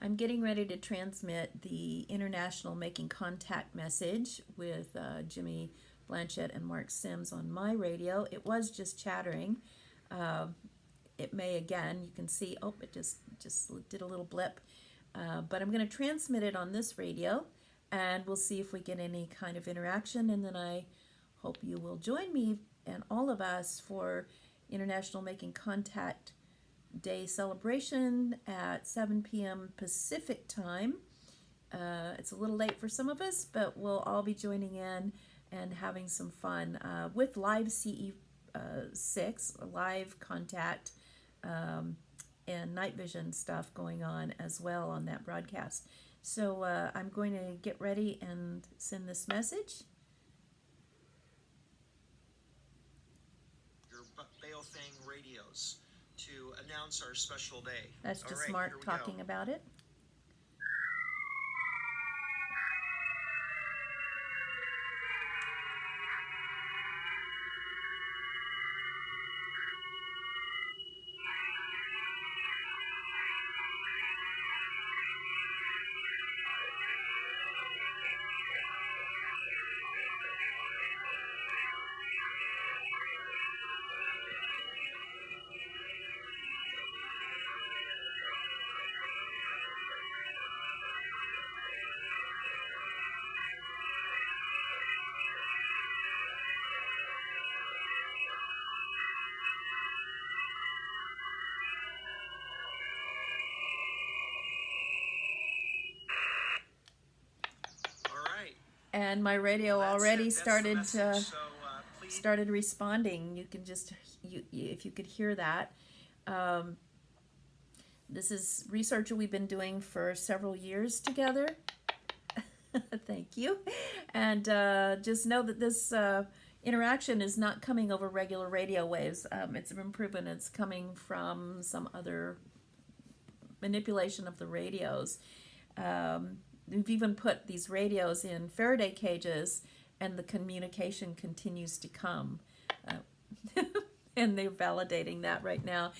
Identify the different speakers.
Speaker 1: I'm getting ready to transmit the international making contact message with Jimmy Blanchette and Mark Sims on my radio. It was just chattering. Uh, it may again, you can see, oh, it just did a little blip. But I'm going to transmit it on this radio, and we'll see if we get any kind of interaction, and then I hope you will join me and all of us for International Making Contact Day celebration at 7 p.m. Pacific time. It's a little late for some of us, but we'll all be joining in and having some fun with live CE6, live contact, and night vision stuff going on as well on that broadcast. So I'm going to get ready and send this message.
Speaker 2: Your Baofeng radios to announce our special day.
Speaker 1: That's just Mark talking about it. And my radio already started started responding. You can just, if you could hear that. This is research we've been doing for several years together. Thank you. And just know that this interaction is not coming over regular radio waves. It's an improvement. It's coming from some other manipulation of the radios. We've even put these radios in Faraday cages, and the communication continues to come. And they're validating that right now.